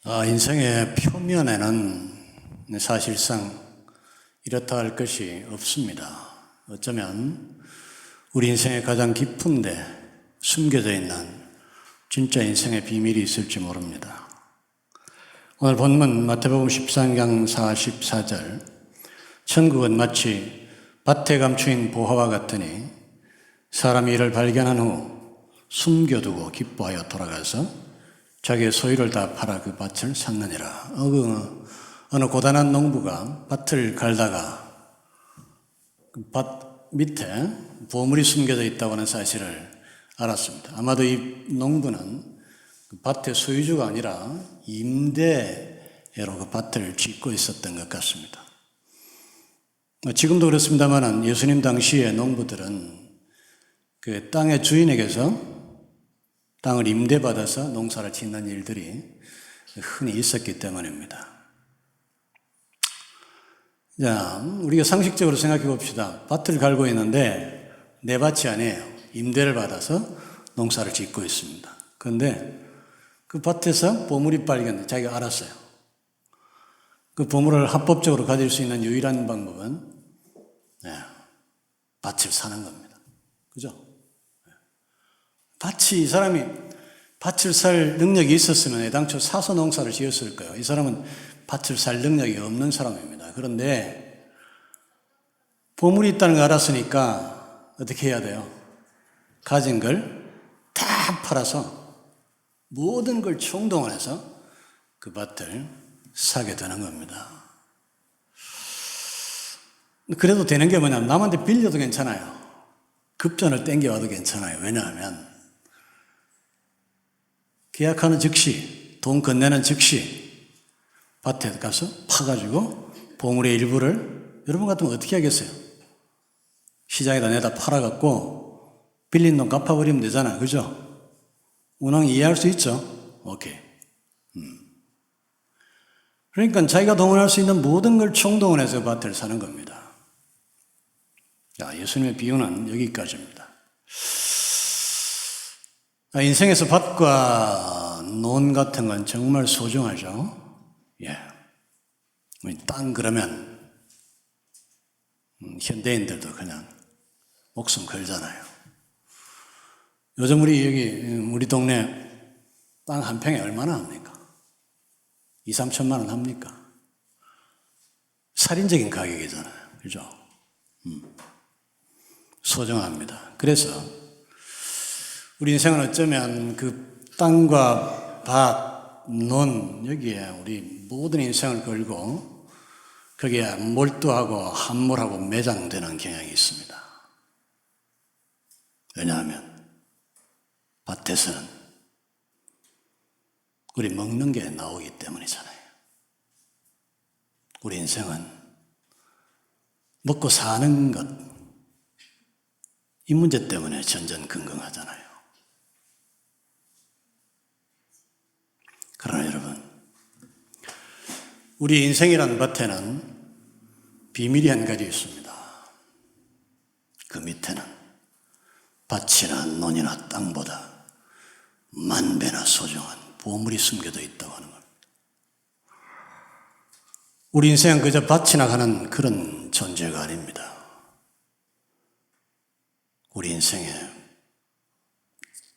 인생의 표면에는 사실상 이렇다 할 것이 없습니다. 어쩌면 우리 인생의 가장 깊은데 숨겨져 있는 진짜 인생의 비밀이 있을지 모릅니다. 오늘 본문 마태복음 13장 44절, 천국은 마치 밭에 감추인 보화와 같으니 사람이 이를 발견한 후 숨겨두고 기뻐하여 돌아가서 자기의 소유를 다 팔아 그 밭을 샀느니라. 어느 고단한 농부가 밭을 갈다가 그 밭 밑에 보물이 숨겨져 있다고 하는 사실을 알았습니다. 아마도 이 농부는 그 밭의 소유주가 아니라 임대로 그 밭을 짓고 있었던 것 같습니다. 지금도 그렇습니다만 예수님 당시의 농부들은 그 땅의 주인에게서 땅을 임대받아서 농사를 짓는 일들이 흔히 있었기 때문입니다. 자, 우리가 상식적으로 생각해 봅시다. 밭을 갈고 있는데 내 밭이 아니에요. 임대를 받아서 농사를 짓고 있습니다. 그런데 그 밭에서 보물이 발견돼 자기가 알았어요. 그 보물을 합법적으로 가질 수 있는 유일한 방법은 밭을 사는 겁니다. 그죠? 이 사람이 밭을 살 능력이 있었으면 애당초 사서 농사를 지었을 거예요. 이 사람은 밭을 살 능력이 없는 사람입니다. 그런데 보물이 있다는 걸 알았으니까 어떻게 해야 돼요? 가진 걸 다 팔아서 모든 걸 총동원해서 그 밭을 사게 되는 겁니다. 그래도 되는 게 뭐냐면 남한테 빌려도 괜찮아요. 급전을 땡겨와도 괜찮아요. 왜냐하면 계약하는 즉시, 돈 건네는 즉시 밭에 가서 파가지고 보물의 일부를 여러분 같으면 어떻게 하겠어요? 시장에다 내다 팔아갖고 빌린 돈 갚아버리면 되잖아요. 그죠? 운항 이해할 수 있죠? 오케이. 그러니까 자기가 동원할 수 있는 모든 걸 총동원해서 밭을 사는 겁니다. 자, 예수님의 비유는 여기까지입니다. 인생에서 밭과 논 같은 건 정말 소중하죠. 땅 그러면 현대인들도 그냥 목숨 걸잖아요. 요즘 우리 동네 땅 한 평에 얼마나 합니까? 2, 3천만 원 합니까? 살인적인 가격이잖아요. 그죠? 소중합니다. 그래서 우리 인생은 어쩌면 그 땅과 밭, 논, 여기에 우리 모든 인생을 걸고 거기에 몰두하고 함몰하고 매장되는 경향이 있습니다. 왜냐하면 밭에서는 우리 먹는 게 나오기 때문이잖아요. 우리 인생은 먹고 사는 것, 이 문제 때문에 전전긍긍하잖아요. 그러나 여러분, 우리 인생이라는 밭에는 비밀이 한 가지 있습니다. 그 밑에는 밭이나 논이나 땅보다 만 배나 소중한 보물이 숨겨져 있다고 하는 겁니다. 우리 인생은 그저 밭이나 가는 그런 존재가 아닙니다. 우리 인생의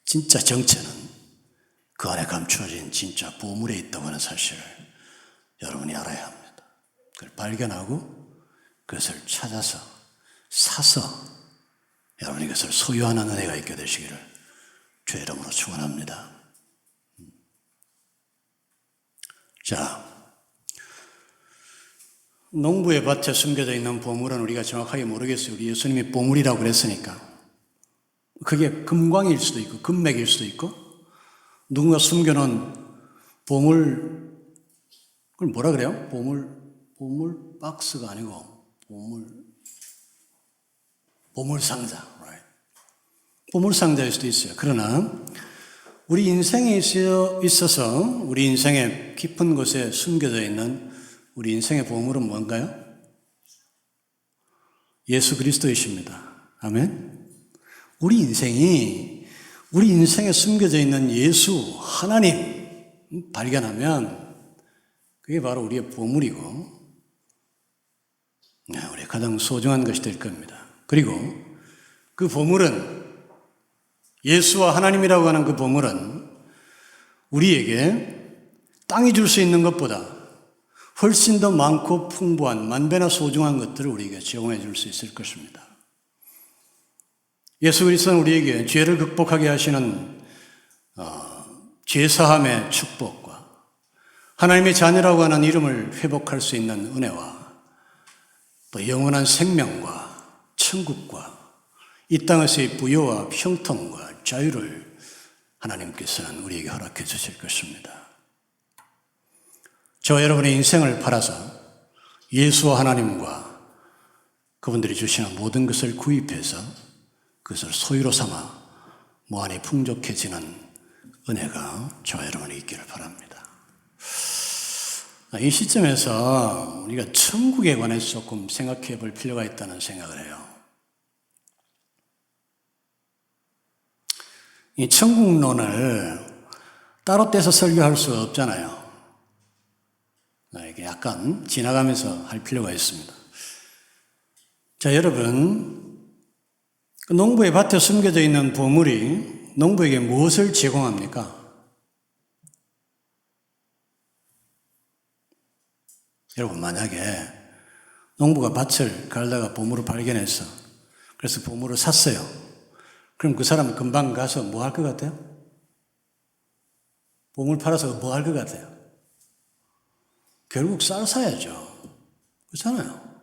진짜 정체는 그 안에 감추어진 진짜 보물에 있다고 하는 사실을 여러분이 알아야 합니다. 그걸 발견하고 그것을 찾아서 사서 여러분이 그것을 소유하는 은혜가 있게 되시기를 주의 이름으로 축원합니다. 자, 농부의 밭에 숨겨져 있는 보물은 우리가 정확하게 모르겠어요. 우리 예수님이 보물이라고 그랬으니까. 그게 금광일 수도 있고 금맥일 수도 있고 누군가 숨겨놓은 보물, 그걸 뭐라 그래요? 보물 박스가 아니고 보물 상자. Right? 보물 상자일 수도 있어요. 그러나 우리 인생에 있어서 우리 인생의 깊은 곳에 숨겨져 있는 우리 인생의 보물은 뭔가요? 예수 그리스도이십니다. 아멘. 우리 인생에 숨겨져 있는 예수 하나님 발견하면 그게 바로 우리의 보물이고 우리의 가장 소중한 것이 될 겁니다. 그리고 그 보물은 예수와 하나님이라고 하는 그 보물은 우리에게 땅이 줄 수 있는 것보다 훨씬 더 많고 풍부한 만배나 소중한 것들을 우리에게 제공해 줄 수 있을 것입니다. 예수 그리스도는 우리에게 죄를 극복하게 하시는 죄사함의 축복과 하나님의 자녀라고 하는 이름을 회복할 수 있는 은혜와 또 영원한 생명과 천국과 이 땅에서의 부여와 형통과 자유를 하나님께서는 우리에게 허락해 주실 것입니다. 저와 여러분의 인생을 팔아서 예수와 하나님과 그분들이 주시는 모든 것을 구입해서 그것을 소유로 삼아 무한히 풍족해지는 은혜가 저와 여러분이 있기를 바랍니다. 이 시점에서 우리가 천국에 관해서 조금 생각해 볼 필요가 있다는 생각을 해요. 이 천국론을 따로 떼서 설교할 수 없잖아요. 이게 약간 지나가면서 할 필요가 있습니다. 자, 여러분, 농부의 밭에 숨겨져 있는 보물이 농부에게 무엇을 제공합니까? 여러분, 만약에 농부가 밭을 갈다가 보물을 발견했어. 그래서 보물을 샀어요. 그럼 그 사람은 금방 가서 뭐 할 것 같아요? 보물 팔아서 뭐 할 것 같아요? 결국 쌀 사야죠. 그렇잖아요.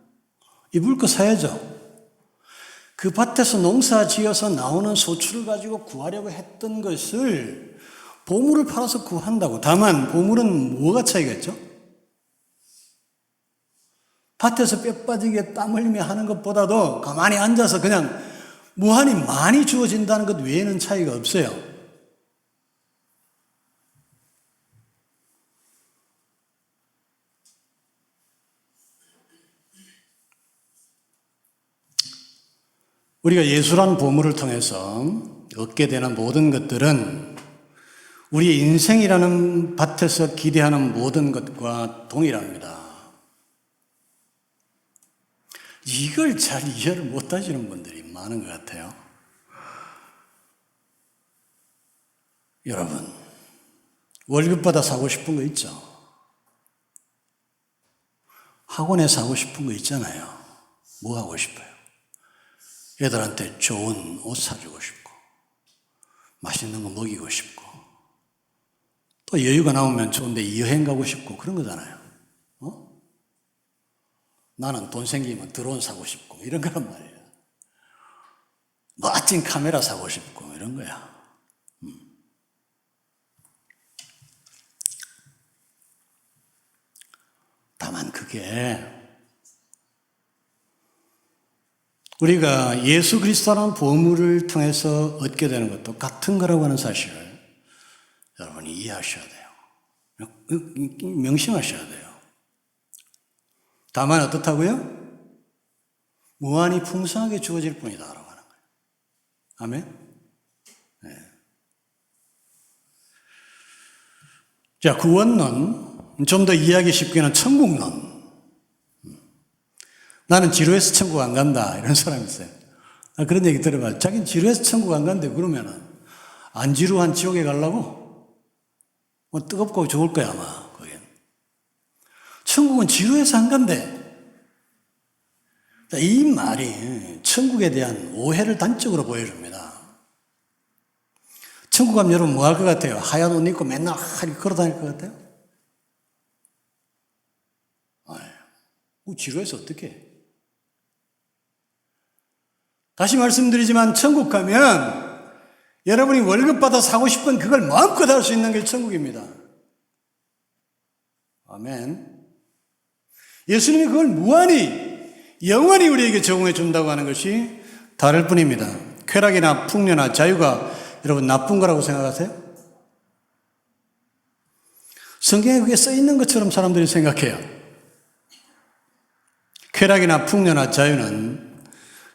입을 거 사야죠. 그 밭에서 농사 지어서 나오는 소출을 가지고 구하려고 했던 것을 보물을 팔아서 구한다고. 다만 보물은 뭐가 차이겠죠? 밭에서 뼈 빠지게 땀 흘리며 하는 것보다도 가만히 앉아서 그냥 무한히 많이 주어진다는 것 외에는 차이가 없어요. 우리가 예수라는 보물을 통해서 얻게 되는 모든 것들은 우리의 인생이라는 밭에서 기대하는 모든 것과 동일합니다. 이걸 잘 이해를 못 하시는 분들이 많은 것 같아요. 여러분, 월급 받아 사고 싶은 거 있죠? 학원에 사고 싶은 거 있잖아요. 뭐 하고 싶어요? 애들한테 좋은 옷 사주고 싶고, 맛있는 거 먹이고 싶고, 또 여유가 나오면 좋은데 여행 가고 싶고, 그런 거잖아요. 나는 돈 생기면 드론 사고 싶고, 이런 거란 말이에요. 멋진 카메라 사고 싶고, 이런 거야. 다만 그게 우리가 예수 그리스도라는 보물을 통해서 얻게 되는 것도 같은 거라고 하는 사실을 여러분이 이해하셔야 돼요. 명심하셔야 돼요. 다만 어떻다고요? 무한히 풍성하게 주어질 뿐이다라고 하는 거예요. 아멘? 네. 자, 구원론, 좀 더 이해하기 쉽게는 천국론. 나는 지루해서 천국 안 간다, 이런 사람이 있어요. 그런 얘기 들어봐요. 자기는 지루해서 천국 안 간대. 그러면은 안 지루한 지옥에 가려고? 뭐 뜨겁고 좋을 거야 아마. 거긴. 천국은 지루해서 안 간대. 이 말이 천국에 대한 오해를 단적으로 보여줍니다. 천국 가면 여러분 뭐 할 것 같아요? 하얀 옷 입고 맨날 이렇게 걸어 다닐 것 같아요? 지루해서 어떻게 해? 다시 말씀드리지만 천국 가면 여러분이 월급 받아 사고 싶은 그걸 마음껏 할 수 있는 게 천국입니다. 아멘. 예수님이 그걸 무한히 영원히 우리에게 제공해 준다고 하는 것이 다를 뿐입니다. 쾌락이나 풍요나 자유가 여러분 나쁜 거라고 생각하세요? 성경에 그게 써 있는 것처럼 사람들이 생각해요. 쾌락이나 풍요나 자유는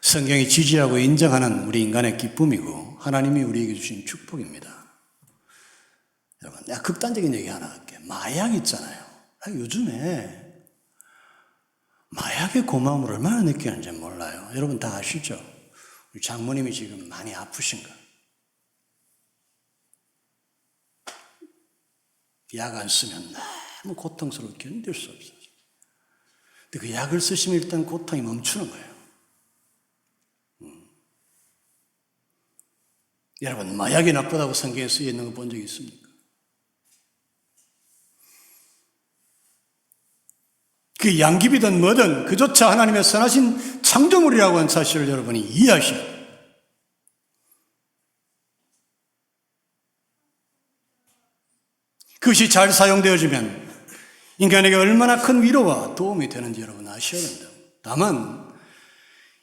성경이 지지하고 인정하는 우리 인간의 기쁨이고 하나님이 우리에게 주신 축복입니다. 여러분, 내가 극단적인 얘기 하나 할게요. 마약 있잖아요. 요즘에 마약의 고마움을 얼마나 느끼는지 몰라요. 여러분 다 아시죠? 우리 장모님이 지금 많이 아프신 거. 약 안 쓰면 너무 고통스러워 견딜 수 없어요. 근데 그 약을 쓰시면 일단 고통이 멈추는 거예요. 여러분, 마약이 나쁘다고 성경에 쓰여 있는 거 본 적 있습니까? 그 양귀비든 뭐든 그조차 하나님의 선하신 창조물이라고 하는 사실을 여러분이 이해하셔야 돼요. 그것이 잘 사용되어지면 인간에게 얼마나 큰 위로와 도움이 되는지 여러분 아셔야 된다. 다만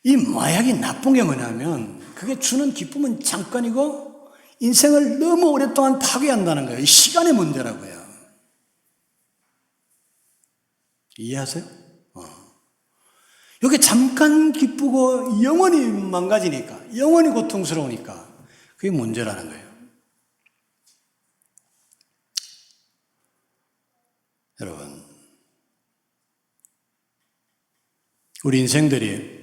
이 마약이 나쁜 게 뭐냐면 그게 주는 기쁨은 잠깐이고 인생을 너무 오랫동안 파괴한다는 거예요. 시간의 문제라고요. 이해하세요? 이게 잠깐 기쁘고 영원히 망가지니까, 영원히 고통스러우니까 그게 문제라는 거예요. 여러분, 우리 인생들이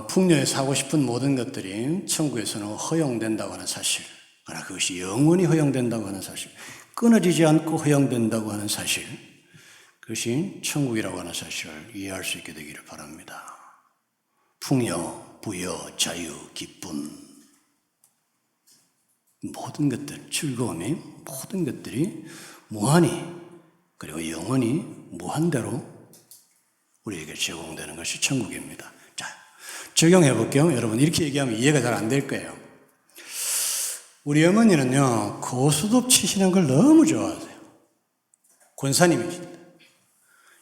풍요에 사고 싶은 모든 것들이 천국에서는 허용된다고 하는 사실, 그러나 그것이 영원히 허용된다고 하는 사실, 끊어지지 않고 허용된다고 하는 사실, 그것이 천국이라고 하는 사실을 이해할 수 있게 되기를 바랍니다. 풍요, 부여, 자유, 기쁨, 모든 것들, 즐거움이 모든 것들이 무한히 그리고 영원히 무한대로 우리에게 제공되는 것이 천국입니다. 자, 적용해 볼게요. 여러분 이렇게 얘기하면 이해가 잘 안 될 거예요. 우리 어머니는요 고스톱 치시는 걸 너무 좋아하세요. 권사님이신데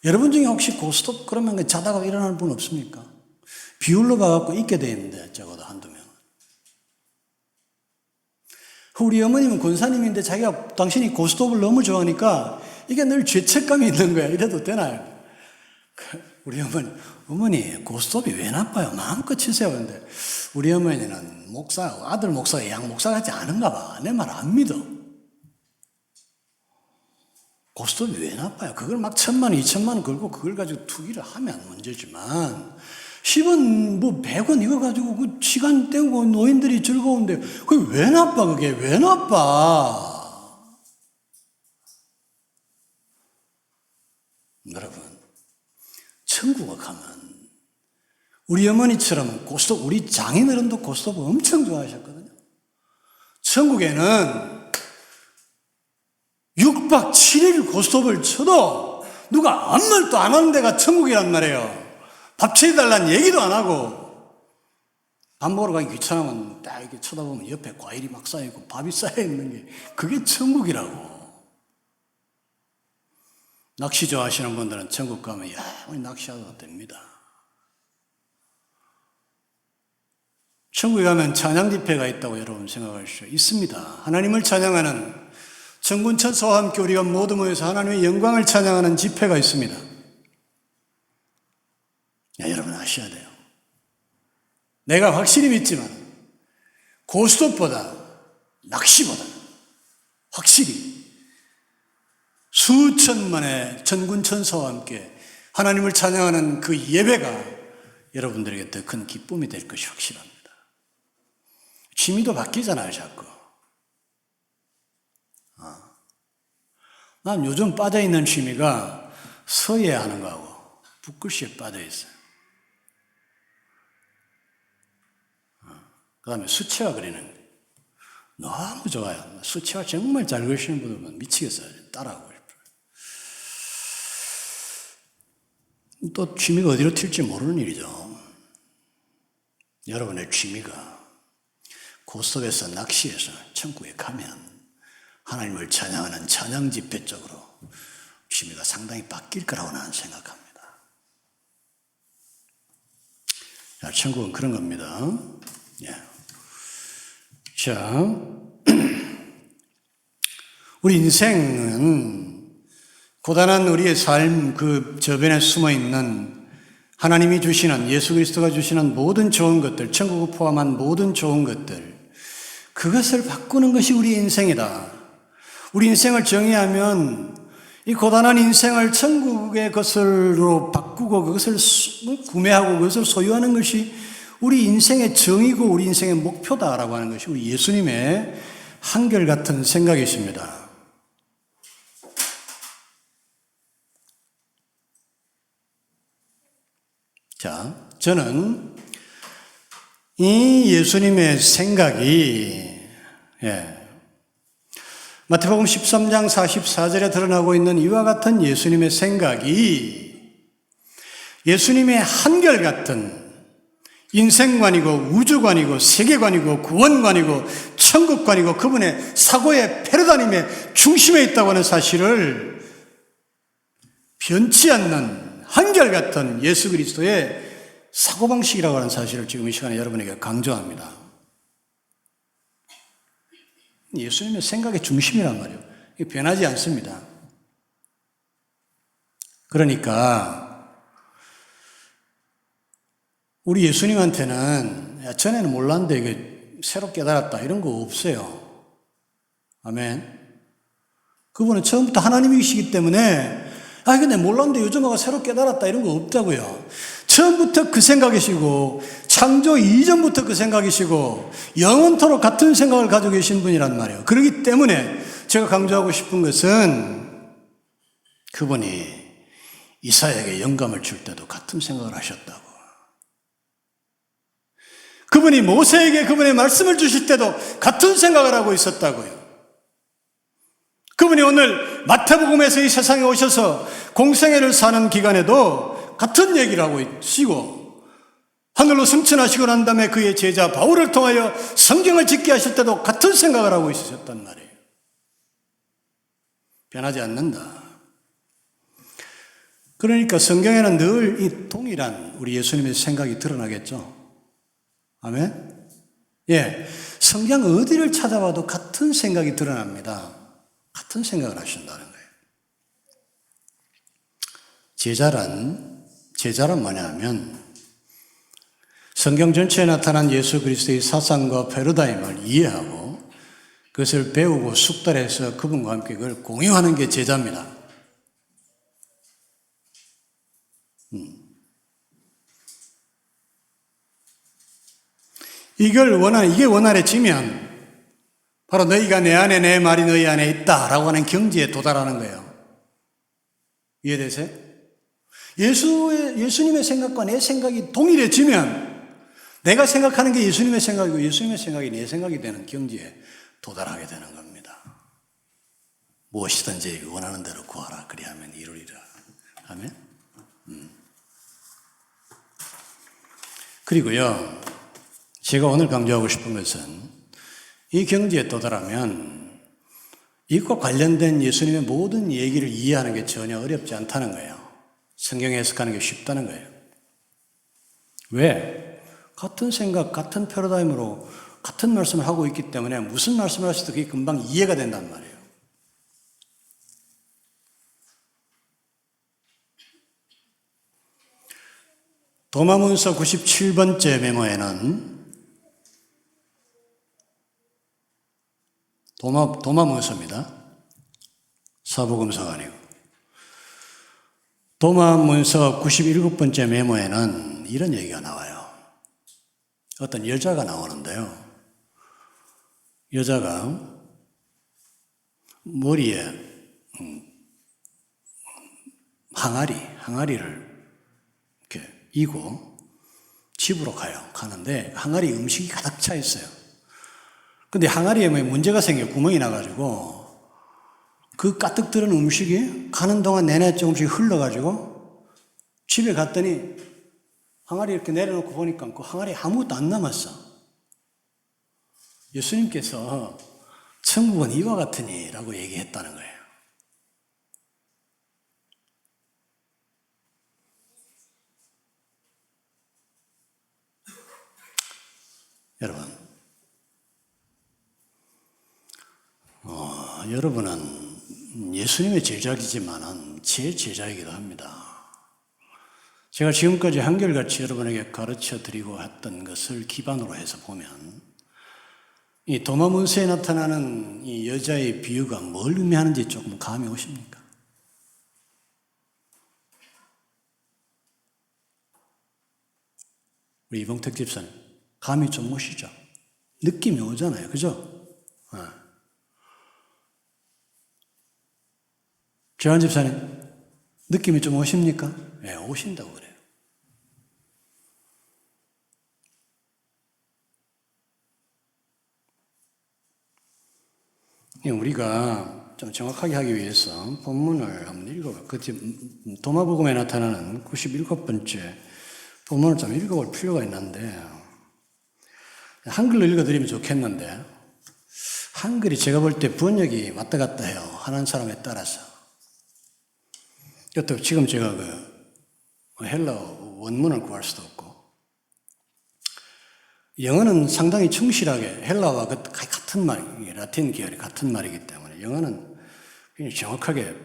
여러분 중에 혹시 고스톱 그러면 자다가 일어나는 분 없습니까? 비울로 가갖고 있게 돼 있는데 적어도 한두 명. 우리 어머님은 권사님인데 자기가 당신이 고스톱을 너무 좋아하니까 이게 늘 죄책감이 있는 거야. 이래도 되나요? 우리 어머니 고스톱이 왜 나빠요? 마음껏 치세요. 근데 우리 어머니는 아들 목사가 양 목사 같지 않은가 봐. 내 말 안 믿어. 고스톱이 왜 나빠요? 그걸 막 1,000만 원, 2,000만 원 걸고 그걸 가지고 투기를 하면 문제지만 10원, 100원 이거 가지고 그 시간 때우고 노인들이 즐거운데 그게 왜 나빠? 그게 왜 나빠? 여러분, 천국에 가면 우리 어머니처럼 고스톱, 우리 장인어른도 고스톱 엄청 좋아하셨거든요. 천국에는 6박 7일 고스톱을 쳐도 누가 아무 말도 안 하는 데가 천국이란 말이에요. 밥 차려달라는 얘기도 안 하고 밥 먹으러 가기 귀찮으면 딱 이렇게 쳐다보면 옆에 과일이 막 쌓여있고 밥이 쌓여있는 게 그게 천국이라고. 낚시 좋아하시는 분들은 천국 가면 우리 낚시하도 됩니다. 천국에 가면 찬양 집회가 있다고 여러분 생각하시죠? 있습니다. 하나님을 찬양하는 천군천사와 함께 우리가 모두 모여서 하나님의 영광을 찬양하는 집회가 있습니다. 여러분 아셔야 돼요. 내가 확실히 믿지만 고스톱보다 낚시보다 확실히 수천만의 천군천사와 함께 하나님을 찬양하는 그 예배가 여러분들에게 더 큰 기쁨이 될 것이 확실합니다. 취미도 바뀌잖아요, 자꾸. 난 요즘 빠져있는 취미가 서예하는 거하고 붓글씨에 빠져있어요. 그 다음에 수채화 그리는 거 너무 좋아요. 수채화 정말 잘 그리시는 분들 보면 미치겠어요. 따라하고 싶어요. 또 취미가 어디로 튈지 모르는 일이죠. 여러분의 취미가 고스톱에서 낚시해서 천국에 가면 하나님을 찬양하는 찬양 집회 쪽으로 취미가 상당히 바뀔 거라고 나는 생각합니다. 자, 천국은 그런 겁니다. 예. 자, 우리 인생은 고단한 우리의 삶 그 저변에 숨어 있는 하나님이 주시는 예수 그리스도가 주시는 모든 좋은 것들, 천국을 포함한 모든 좋은 것들, 그것을 바꾸는 것이 우리 인생이다. 우리 인생을 정의하면 이 고단한 인생을 천국의 것으로 바꾸고 그것을 구매하고 그것을 소유하는 것이 우리 인생의 정의고 우리 인생의 목표다라고 하는 것이 우리 예수님의 한결같은 생각이십니다. 자, 저는 이 예수님의 생각이 마태복음 13장 44절에 드러나고 있는 이와 같은 예수님의 생각이 예수님의 한결같은 인생관이고 우주관이고 세계관이고 구원관이고 천국관이고 그분의 사고의 패러다임의 중심에 있다고 하는 사실을 변치 않는 한결같은 예수 그리스도의 사고방식이라고 하는 사실을 지금 이 시간에 여러분에게 강조합니다. 예수님의 생각의 중심이란 말이에요. 이게 변하지 않습니다. 그러니까 우리 예수님한테는 전에는 몰랐는데 이게 새로 깨달았다 이런 거 없어요. 아멘. 그분은 처음부터 하나님이시기 때문에 근데 몰랐는데 요즘 와가 새로 깨달았다 이런 거 없다고요. 처음부터 그 생각이시고 창조 이전부터 그 생각이시고 영원토록 같은 생각을 가지고 계신 분이란 말이에요. 그렇기 때문에 제가 강조하고 싶은 것은 그분이 이사야에게 영감을 줄 때도 같은 생각을 하셨다고. 그분이 모세에게 그분의 말씀을 주실 때도 같은 생각을 하고 있었다고요. 그분이 오늘 마태복음에서 이 세상에 오셔서 공생애를 사는 기간에도 같은 얘기를 하고 있시고 하늘로 승천하시고 난 다음에 그의 제자 바울을 통하여 성경을 짓게 하실 때도 같은 생각을 하고 있으셨단 말이에요. 변하지 않는다. 그러니까 성경에는 늘 이 동일한 우리 예수님의 생각이 드러나겠죠. 아멘? 성경 어디를 찾아봐도 같은 생각이 드러납니다. 같은 생각을 하신다는 거예요. 제자란 뭐냐 하면 성경 전체에 나타난 예수 그리스도의 사상과 패러다임을 이해하고 그것을 배우고 숙달해서 그분과 함께 그걸 공유하는 게 제자입니다. 이게 원활해지면 바로 너희가 내 안에 내 말이 너희 안에 있다라고 하는 경지에 도달하는 거예요. 이해되세요? 예수님의 생각과 내 생각이 동일해지면 내가 생각하는 게 예수님의 생각이고 예수님의 생각이 내 생각이 되는 경지에 도달하게 되는 겁니다. 무엇이든지 원하는 대로 구하라. 그리하면 이루리라. 아멘? 그리고요, 제가 오늘 강조하고 싶은 것은 이 경지에 도달하면 이것과 관련된 예수님의 모든 얘기를 이해하는 게 전혀 어렵지 않다는 거예요. 성경에 해석하는 게 쉽다는 거예요. 왜? 같은 생각, 같은 패러다임으로 같은 말씀을 하고 있기 때문에 무슨 말씀을 하셔도 그게 금방 이해가 된단 말이에요. 도마문서 97번째 메모에는 도마문서입니다. 사복음서가 아니고. 도마문서 97번째 메모에는 이런 얘기가 나와요. 어떤 여자가 나오는데요. 여자가 머리에 항아리를 이렇게 이고 집으로 가는데 항아리 음식이 가득 차 있어요. 근데 항아리에 문제가 생겨 구멍이 나가지고 그 가득 들은 음식이 가는 동안 내내 조금씩 흘러가지고 집에 갔더니 항아리 이렇게 내려놓고 보니까 그 항아리에 아무것도 안 남았어. 예수님께서 천국은 이와 같으니 라고 얘기했다는 거예요. 여러분은 예수님의 제자이지만은 제 제자이기도 합니다. 제가 지금까지 한결같이 여러분에게 가르쳐 드리고 했던 것을 기반으로 해서 보면 이 도마문서에 나타나는 이 여자의 비유가 뭘 의미하는지 조금 감이 오십니까? 우리 이봉택 집사님. 감이 좀 오시죠? 느낌이 오잖아요. 그죠? 재환 집사님, 느낌이 좀 오십니까? 네, 오신다고 그래요. 우리가 좀 정확하게 하기 위해서 본문을 한번 읽어볼까요? 그 도마복음에 나타나는 97번째 본문을 좀 읽어볼 필요가 있는데, 한글로 읽어드리면 좋겠는데, 한글이 제가 볼 때 번역이 왔다 갔다 해요. 하는 사람에 따라서. 또 지금 제가 헬라어 원문을 구할 수도 없고, 영어는 상당히 충실하게 헬라어와 같은 말, 라틴 계열이 같은 말이기 때문에 영어는 굉장히 정확하게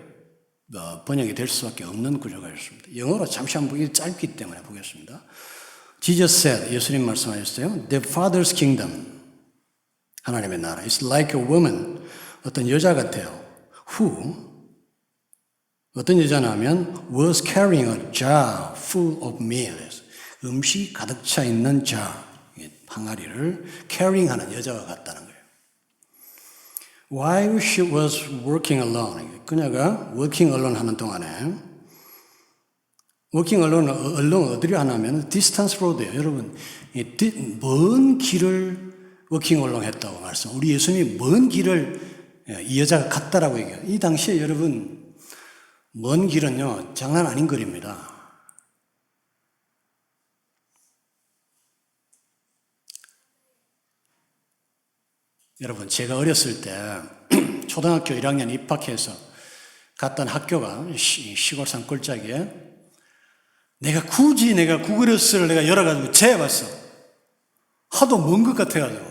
번역이 될 수밖에 없는 구조가 있습니다. 영어로 잠시 한번 보기 짧기 때문에 보겠습니다. Jesus said, 예수님 말씀하셨어요. The Father's kingdom, 하나님의 나라, is like a woman, 어떤 여자 같아요. Who, 어떤 여자냐면 was carrying a jar full of meal, 음식이 가득 차 있는 jar, 항아리를 carrying하는 여자와 같다는 거예요. While she was working alone, 그녀가 working alone 하는 동안에, working alone 어디를 하냐면 distance road예요. 여러분, 먼 길을 working alone 했다고 말씀. 우리 예수님이 먼 길을 이 여자가 갔다라고 얘기해요. 이 당시에 여러분, 먼 길은요, 장난 아닌 거리입니다. 여러분, 제가 어렸을 때 초등학교 1학년 입학해서 갔던 학교가 시골 산 꼴짝이에, 내가 굳이 구글어스를 열어가지고 재봤어. 하도 먼 것 같아가지고.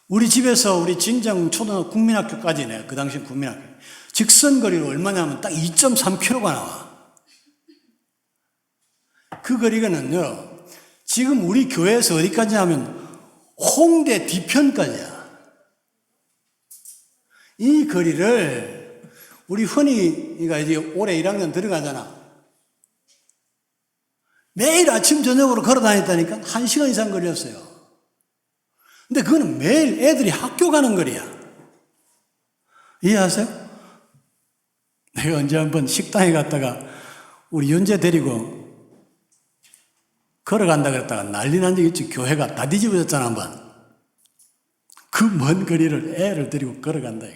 우리 집에서 우리 진정 초등학교 국민학교까지네, 그 당시 국민학교. 직선거리로 얼마냐면 딱 2.3km가 나와. 그 거리가는요, 지금 우리 교회에서 어디까지 하면 홍대 뒤편까지야. 이 거리를 우리 흔히가 이제 올해 1학년 들어가잖아. 매일 아침 저녁으로 걸어 다녔다니까 1시간 이상 걸렸어요. 근데 그거는 매일 애들이 학교 가는 거리야. 이해하세요? 내가 언제 한번 식당에 갔다가 우리 연재 데리고 걸어간다 그랬다가 난리 난 적 있지. 교회가 다 뒤집어졌잖아, 한번. 그 먼 거리를 애를 데리고 걸어간다.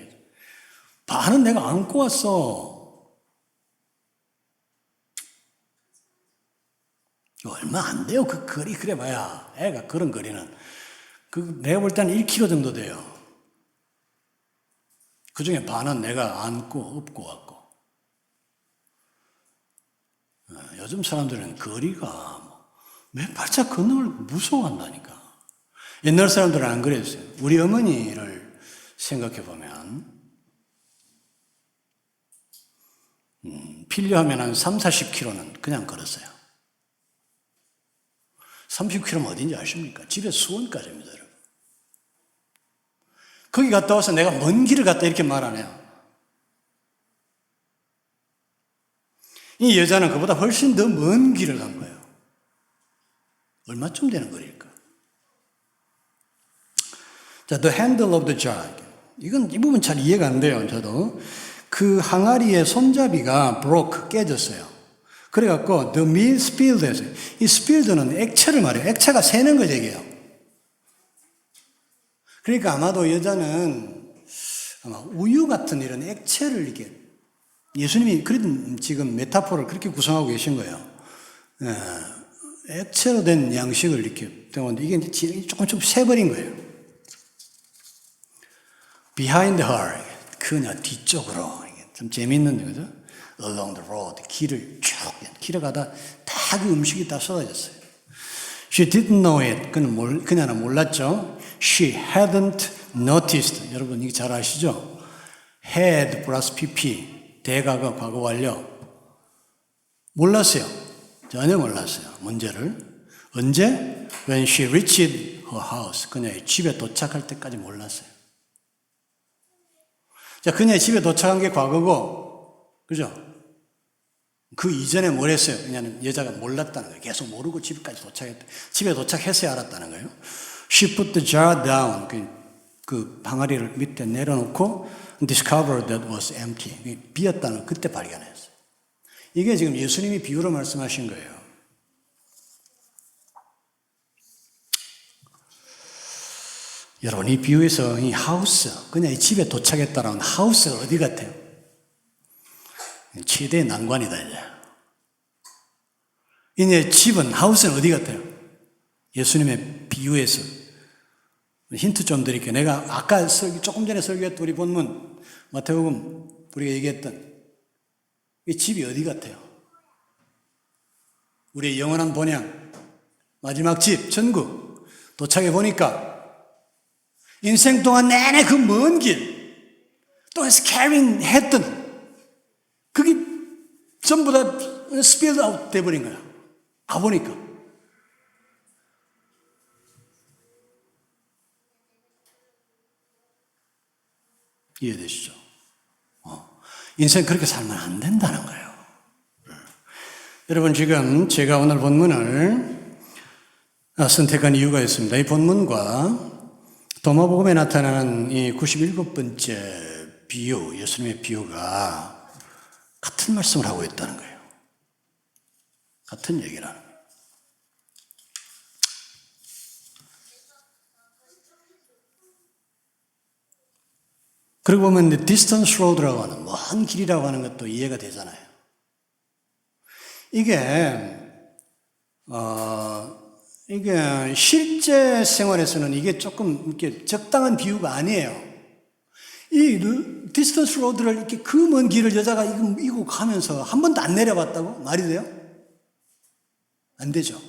반은 내가 안고 왔어. 얼마 안 돼요. 그 거리, 그래 봐야. 애가 그런 거리는. 내가 볼 때는 1km 정도 돼요. 그 중에 반은 내가 안고, 업고 왔고. 요즘 사람들은 거리가 몇 발짝 걷는 걸 무서워한다니까. 옛날 사람들은 안 그랬어요. 우리 어머니를 생각해 보면, 필요하면 한 3, 40km는 그냥 걸었어요. 30km면 어딘지 아십니까? 집에 수원까지입니다, 여러분. 거기 갔다 와서 내가 먼 길을 갔다 이렇게 말 안 해요. 이 여자는 그보다 훨씬 더 먼 길을 간 거예요. 얼마쯤 되는 거리일까? 자, the handle of the jar. 이 부분 잘 이해가 안 돼요, 저도. 그 항아리의 손잡이가 broke, 깨졌어요. 그래갖고 the meal spilled 했어요. 이 spilled는 액체를 말해요. 액체가 새는 걸 얘기해요. 그러니까 아마도 여자는 아마 우유 같은 이런 액체를 이렇게, 예수님이 그런 지금 메타포를 그렇게 구성하고 계신 거예요. 액체로 된 양식을 이렇게 때문에 이게 조금 새버린 거예요. Behind her, 그녀 뒤쪽으로. 좀 재밌는 거죠. Along the road, 길을 쭉 길어가다 다 그 음식이 다 쏟아졌어요. She didn't know it. 그녀는 몰랐죠. She hadn't noticed. 여러분 이거 잘 아시죠? had 플러스 pp, 대가가 과거 완료. 몰랐어요. 전혀 몰랐어요. 문제를. 언제? When she reached her house. 그녀의 집에 도착할 때까지 몰랐어요. 자, 그녀의 집에 도착한 게 과거고, 그죠? 그 이전에 뭘 했어요? 그냥 여자가 몰랐다는 거예요. 계속 모르고 집까지 도착했다. 집에 도착했어야 알았다는 거예요. She put the jar down. 그 항아리를 밑에 내려놓고 discovered that was empty. 비었다는 걸 그때 발견했어요. 이게 지금 예수님이 비유로 말씀하신 거예요. 여러분, 이 비유에서 이 하우스, 그냥 이 집에 도착했다라는 하우스가 어디 같아요? 최대의 난관이다, 이제. 이제 집은, 하우스는 어디 같아요? 예수님의 비유에서. 힌트 좀 드릴게요. 내가 아까 조금 전에 설교했던 우리 본문, 마태복음, 우리가 얘기했던 이 집이 어디 같아요? 우리의 영원한 본향, 마지막 집, 천국. 도착해 보니까 인생 동안 내내 그 먼 길, 또 스캐링 했던 그게 전부 다 스필드 아웃 돼버린 거야. 가보니까. 이해되시죠? 인생 그렇게 살면 안 된다는 거예요. 여러분, 지금 제가 오늘 본문을 선택한 이유가 있습니다. 이 본문과 도마복음에 나타나는 이 97번째 비유, 예수님의 비유가 같은 말씀을 하고 있다는 거예요. 같은 얘기를 하는 거예요. 그리고 보면 distance road라고 하는 먼 길이라고 하는 것도 이해가 되잖아요. 이게 실제 생활에서는 이게 조금 이렇게 적당한 비유가 아니에요. 이 디스턴스 로드를 이렇게 그 먼 길을 여자가 이고 가면서 한 번도 안 내려봤다고? 말이 돼요? 안 되죠.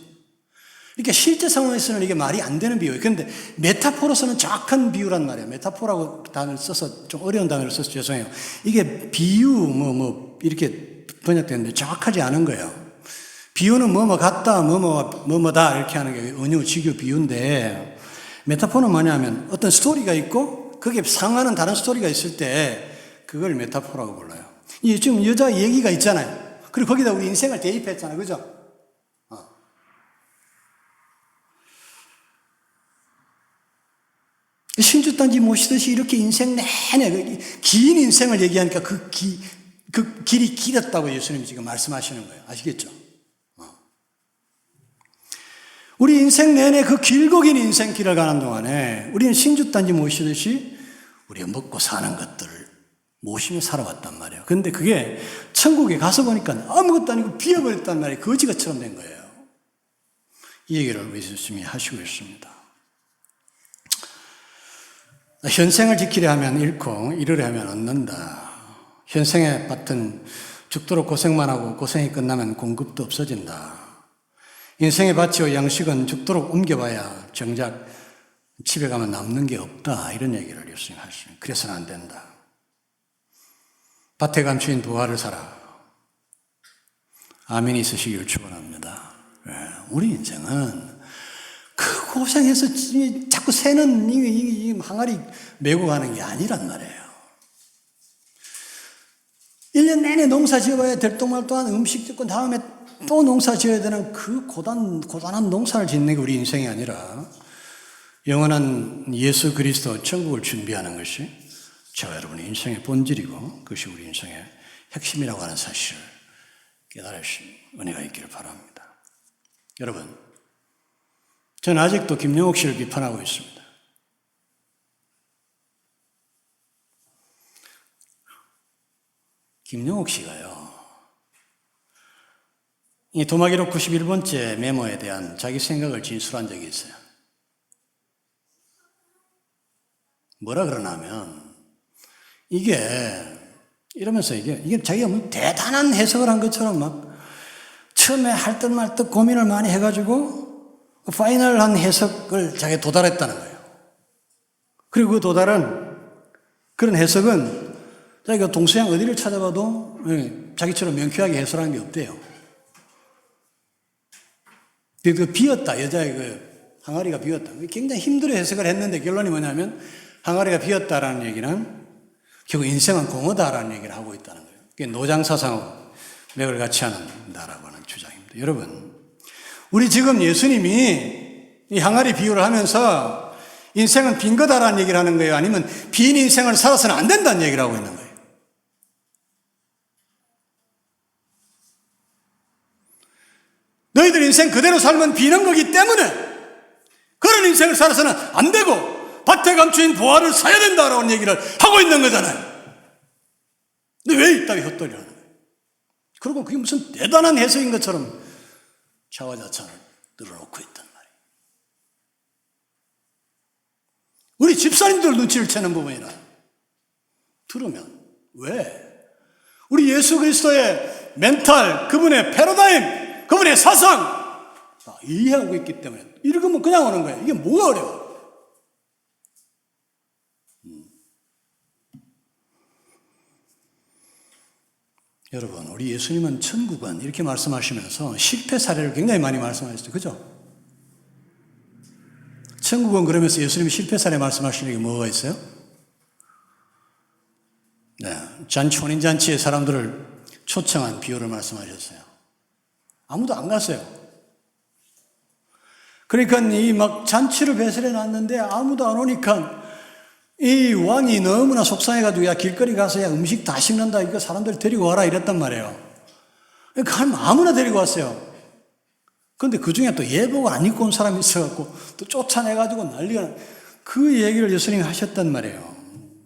그러니까 실제 상황에서는 이게 말이 안 되는 비유예요. 그런데 메타포로서는 정확한 비유란 말이에요. 메타포라고 단어를 써서 좀 어려운 단어를 써서 죄송해요. 이게 비유 이렇게 번역되는데 정확하지 않은 거예요. 비유는 뭐뭐 같다, 뭐뭐다 이렇게 하는 게 은유, 직유, 비유인데 메타포는 뭐냐면 어떤 스토리가 있고 거기에 상하는 다른 스토리가 있을 때 그걸 메타포라고 불러요. 이 지금 여자 얘기가 있잖아요. 그리고 거기다 우리 인생을 대입했잖아요. 그죠? 신주단지 모시듯이 이렇게 인생 내내 긴 인생을 얘기하니까 그 길이 길었다고 예수님이 지금 말씀하시는 거예요. 아시겠죠? 우리 인생 내내 그 길고 긴 인생길을 가는 동안에 우리는 신주단지 모시듯이 우리가 먹고 사는 것들을 모시며 살아왔단 말이에요. 그런데 그게 천국에 가서 보니까 아무것도 아니고 비어버렸단 말이에요. 거지같이처럼 된 거예요. 이 얘기를 예수님이 하시고 있습니다. 현생을 지키려 하면 잃고 이르려 하면 얻는다. 현생의 밭은 죽도록 고생만 하고 고생이 끝나면 공급도 없어진다. 인생의 밭이요 양식은 죽도록 옮겨봐야 정작 집에 가면 남는 게 없다. 이런 얘기를 예수님이 하시면 그래서는 안 된다. 밭에 감추인 부화를 사라. 아멘이 있으시길 축원합니다. 우리 인생은 그 고생해서 자꾸 새는 이 항아리 메고 가는 게 아니란 말이에요. 1년 내내 농사 지어봐야 들똥말똥한 음식 짓고 다음에 또 농사 지어야 되는 그 고단한 농사를 짓는 게 우리 인생이 아니라 영원한 예수 그리스도 천국을 준비하는 것이 저와 여러분의 인생의 본질이고 그것이 우리 인생의 핵심이라고 하는 사실을 깨달으신 은혜가 있기를 바랍니다. 여러분, 저는 아직도 김영옥 씨를 비판하고 있습니다. 김영옥 씨가요, 이 도마기록 91번째 메모에 대한 자기 생각을 진술한 적이 있어요. 뭐라 그러냐면, 이러면서 이게 자기가 뭐 대단한 해석을 한 것처럼 막 처음에 할 듯 말 듯 고민을 많이 해가지고 파이널한 해석을 자기가 도달했다는 거예요. 그리고 그 도달한 그런 해석은 자기가 동서양 어디를 찾아봐도 자기처럼 명쾌하게 해설하는 게 없대요. 그 비었다, 여자의 그 항아리가 비었다. 굉장히 힘들어 해석을 했는데 결론이 뭐냐면 항아리가 비었다라는 얘기는 결국 인생은 공허다라는 얘기를 하고 있다는 거예요. 그게 노장사상하고 맥을 같이 한다라고 하는 주장입니다. 여러분, 우리 지금 예수님이 이 항아리 비유를 하면서 인생은 빈 거다라는 얘기를 하는 거예요? 아니면 빈 인생을 살아서는 안 된다는 얘기를 하고 있는 거예요? 너희들 인생 그대로 살면 비는 거기 때문에 그런 인생을 살아서는 안 되고 밭에 감추인 보화를 사야 된다라는 얘기를 하고 있는 거잖아요. 근데 왜 이따위 헛소리를 하는 거예요? 그리고 그게 무슨 대단한 해석인 것처럼 자화자찬을 늘어놓고 있단 말이에요. 우리 집사님들 눈치를 채는 부분이라 들으면 왜? 우리 예수 그리스도의 멘탈, 그분의 패러다임, 그분의 사상 다 이해하고 있기 때문에 읽으면 그냥 오는 거예요. 이게 뭐가 어려워? 여러분, 우리 예수님은 천국은 이렇게 말씀하시면서 실패 사례를 굉장히 많이 말씀하셨죠. 그죠? 천국은 그러면서 예수님이 실패 사례 말씀하시는 게 뭐가 있어요? 네, 혼인잔치에 사람들을 초청한 비유를 말씀하셨어요. 아무도 안 갔어요. 그러니까 이 막 잔치를 배설해 놨는데 아무도 안 오니까 이 왕이 너무나 속상해가지고 야 길거리 가서 야 음식 다 식는다 이거 사람들 데리고 와라 이랬단 말이에요. 그러니까 아무나 데리고 왔어요. 그런데 그 중에 또 예복 안 입고 온 사람이 있어갖고 또 쫓아내가지고 난리가 그 얘기를 예수님이 하셨단 말이에요.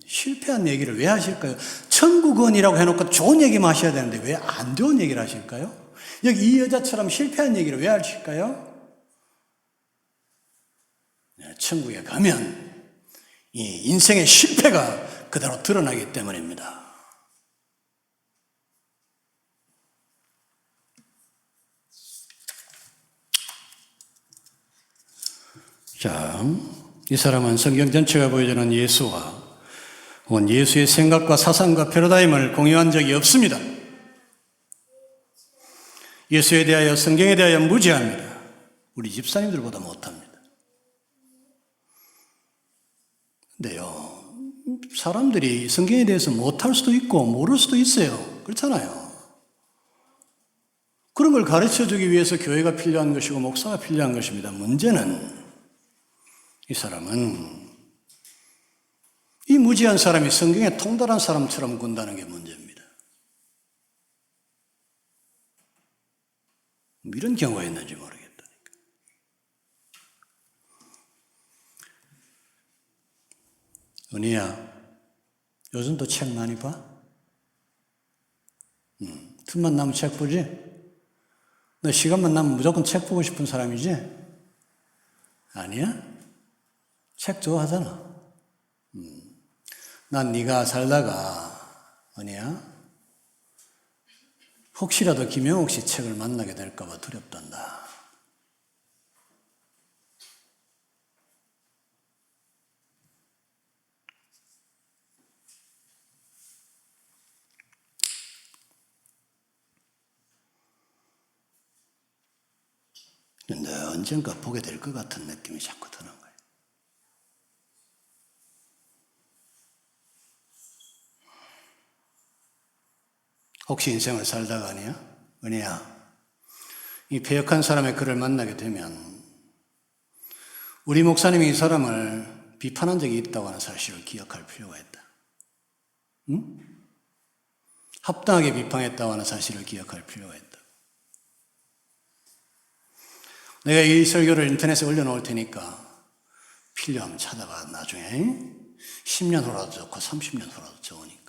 실패한 얘기를 왜 하실까요? 천국은이라고 해놓고 좋은 얘기만 하셔야 되는데 왜 안 좋은 얘기를 하실까요? 여기 이 여자처럼 실패한 얘기를 왜 하실까요? 천국에 가면 이 인생의 실패가 그대로 드러나기 때문입니다. 자, 이 사람은 성경 전체가 보여주는 예수와 혹은 예수의 생각과 사상과 패러다임을 공유한 적이 없습니다. 예수에 대하여 성경에 대하여 무지합니다. 우리 집사님들보다 못합니다. 근데요, 사람들이 성경에 대해서 못할 수도 있고 모를 수도 있어요. 그렇잖아요. 그런 걸 가르쳐주기 위해서 교회가 필요한 것이고 목사가 필요한 것입니다. 문제는 이 사람은 이 무지한 사람이 성경에 통달한 사람처럼 군다는 게 문제입니다. 이런 경우가 있는지 모르겠다니까. 은희야, 요즘도 책 많이 봐? 틈만 나면 책 보지? 너 시간만 나면 무조건 책 보고 싶은 사람이지? 아니야? 책 좋아하잖아. 난 네가 살다가 은희야, 혹시라도 김영옥 씨 책을 만나게 될까 봐 두렵단다. 근데 언젠가 보게 될 것 같은 느낌이 자꾸 드는 거예요. 혹시 인생을 살다가 은혜야, 이 패역한 사람의 글을 만나게 되면 우리 목사님이 이 사람을 비판한 적이 있다고 하는 사실을 기억할 필요가 있다. 응? 합당하게 비판했다고 하는 사실을 기억할 필요가 있다. 내가 이 설교를 인터넷에 올려놓을 테니까 필요하면 찾아봐. 나중에 10년 후라도 좋고 30년 후라도 좋으니까.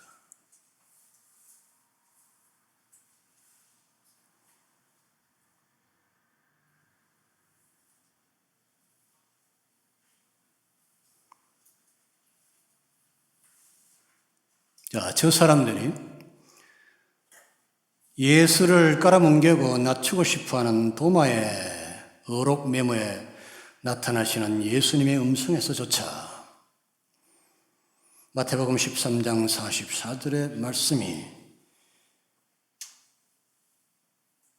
자, 저 사람들이 예수를 깔아뭉개고 낮추고 싶어하는 도마의 어록 메모에 나타나시는 예수님의 음성에서조차 마태복음 13장 44절의 말씀이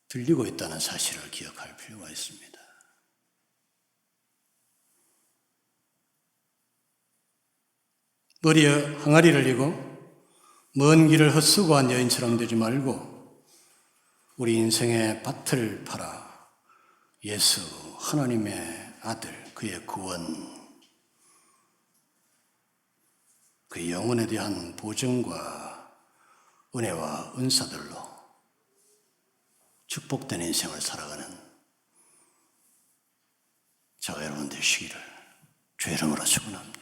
들리고 있다는 사실을 기억할 필요가 있습니다. 머리에 항아리를 이고 먼 길을 헛수고한 여인처럼 되지 말고 우리 인생의 밭을 팔아 예수 하나님의 아들 그의 구원 그 영혼에 대한 보증과 은혜와 은사들로 축복된 인생을 살아가는 저와 여러분 되시기를 주의 이름으로 축원합니다.